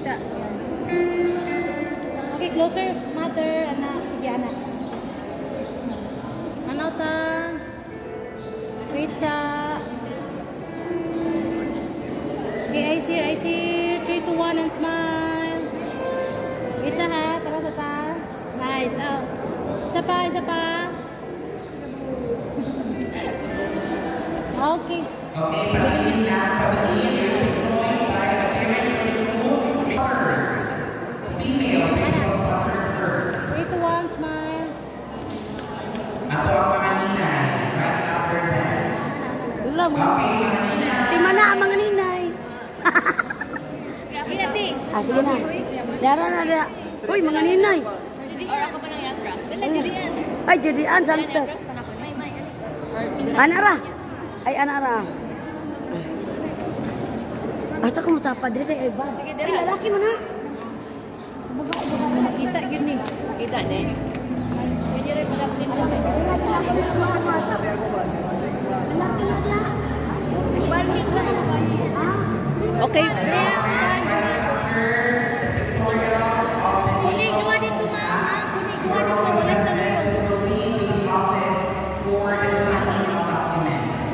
Kita. Okay, closer. Mother, anak. Sige, anak. Ano ta? Wait sa... Okay, I see. 3, 2, 1, and smile. Wait sa ha. Tara sa ta. Nice. Oh. Isa pa, isa pa. Okay. Okay, pabilin na. Pabilin. You'll be joined by the parents of the group. Female baseball sponsors first. 3, 2, 1, smile. Ako ang mga ninay. Right after that. Wala mo. Okay, mga ninay. Tima na ang mga ninay. Pinati. Ah, sige na. Dara. Uy, mga ninay. Or ako pa nang yatras. Dala, Julian. Ay, Judian Santos. Anara. Ay, anara. Asa ko mo tapad diri kay Ivan? Ay, lalaki mo na. Sa baba. Kita gini. Kita din. Pwede rin pala din kami. Okay. Kunig dua dito mama. Kunig dua dito wala sa layo. Proceed to the office for the signing of documents.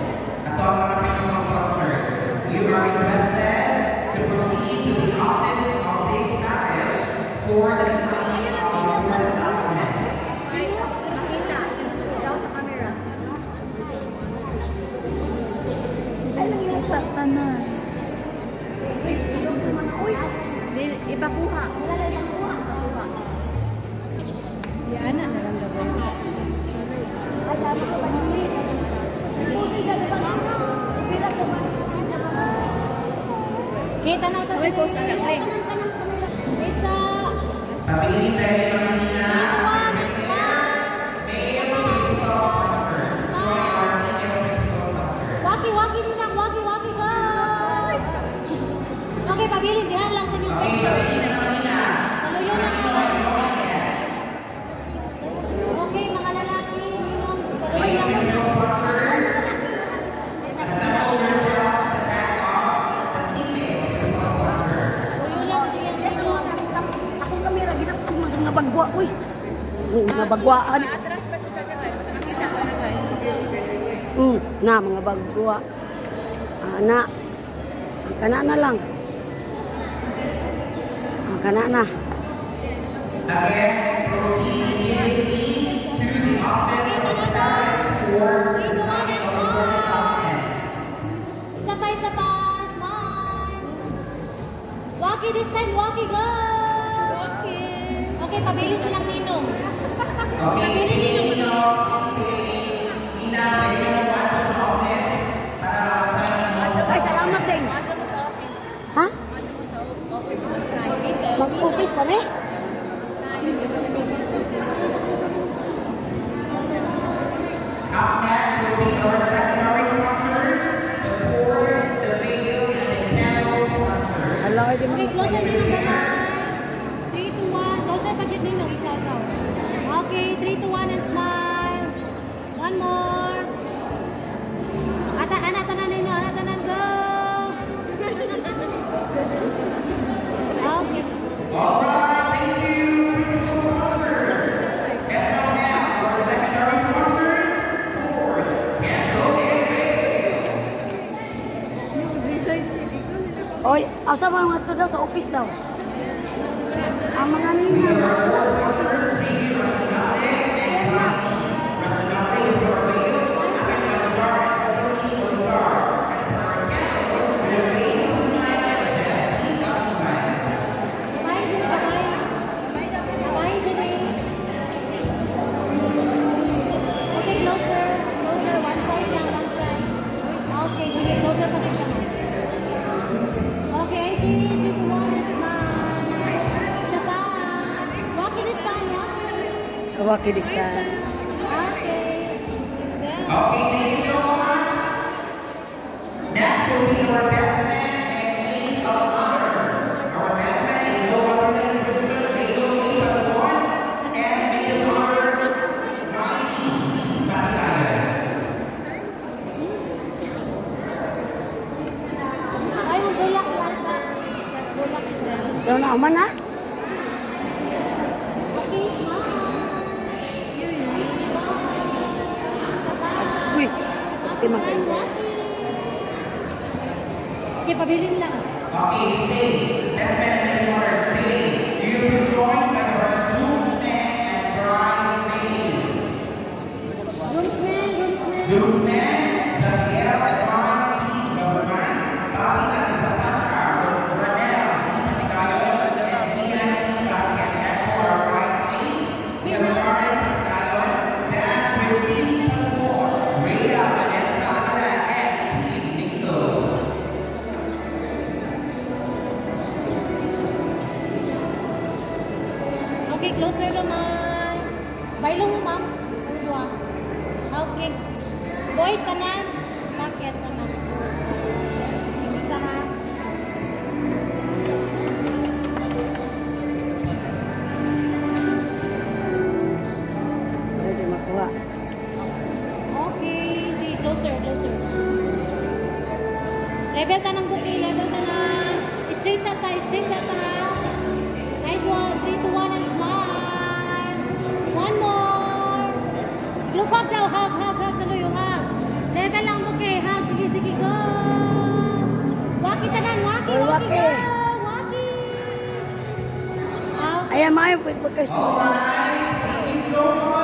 Ako ang mga principal sponsors. You are requested to proceed to the office of this parish for the signing of the documents. Makita. Daw sa camera. Ay, nakikita tanan. Ipakuha. Ipakuha. Di anak na lang gawin. Ay, sabi ko ba hindi? Pusin sa lupang ano? Pira sa mga. Kita na ito. May post na lang. Pizza. Pabilin tayo mga ninay. May principal sponsors. Join our principal sponsors. Waki din lang. Waki, go! Okay, pabilin. Dihan lang sa inyong Okay, pwesto. pabilin na mga ninay. Saluyo lang ako. Okay, mga lalaki. Ninong. Saluyo lang. Principal sponsors. Assemble yourself at the back of the female principal sponsors. Saluyo lang siya. Ninong. Akong kamera, ginapos ko sa mga bagwa. Uy, mga bagwaan. Atras pa ito sa gawin. Makita ka na gawin. Na, mga bagwa. Ana. Ang kana na lang. Ang kana na. Again, proceed immediately to the office of the parish for the signing of the documents. Isa pa. Smile. Waki this time. Waki, go! Okay, pabilin silang ninong. Okay, Nino, Nina, pwede mo naman sa office para makasign. Ay, salamat din. Ha? Mag-office pa na eh? Up next will be our secondary sponsors, the board, the veil, and the candle sponsors. Hello, ay di mo. Okay, close na ninong bye-bye. 3, 2, 1. Close na pag-yun ninong. Ikaw. Okay, 3, 2, 1 and smile. One more. Anatanan ninyo. Anatanan, go! Okay. All right, thank you, principal sponsors. And now, our secondary sponsors, board, candle, and veil. Oy, asa mo mga ito daw sa office daw? Ang mga ninyo. We have our board sponsors, Gigi Rasinate and Rami. Rasinate with our veil, Amin Lazar and Anthony Lazar. And for our candle, we have veil, Nina, and Jessie Dagman. Bye, Dini. Bye, Dini. Okay, closer. Closer. One side lang. One side. Okay, sige. Closer pa rin kami. Okay, I see. 3, 2, 1 and smile. Isa pa. Walkie this time. Walkie. Kawaki distance. Okay. Okay, thank you so much. Next will be our best man and lady of honor. Our best man is no other than President Miguel A. Patagon and maid of honor, Riley C. Batigayan. Ay, magbulak lang. Bulak lang. So, naman na. Okay, smile. Uy, Okay, guys, walking. Okay, pabilin lang. Okay, stay. Best man and water, stay. Do you be joined by your groomsmen and bridesmaids? Groomsmen, groomsmen. Groomsmen, Javier at Juan, Team Number 9, Bobby at Zapata, Ranel, Steve Patigayon, and Ian P. Vasquez. And for our bridesmaids, we have Karen Patigayon, Dan, Christine Patmore, Rhea, Vanessa, Ana, and Kim Nico. Okay, closer naman. Bailong mo, ma'am. Ano doon? Okay. Boys, tanan. Bakit tanan? Isa ha. Pwede makuha. Okay. Sige, closer, closer. Level tanang buki, level tanan. Straight sa ta, straight sa ta. Nice one. 3, 2, 1, and smile. One more. Look, hug daw. Hug, hug, hug. Salo yung hug. Level lang buki. Hug. Sige, sige, go. Waki tanan. Waki, Oy, waki, waki. go. Waki. Okay. Ayan, mga yung pagkasmo. Alright, thank you so much.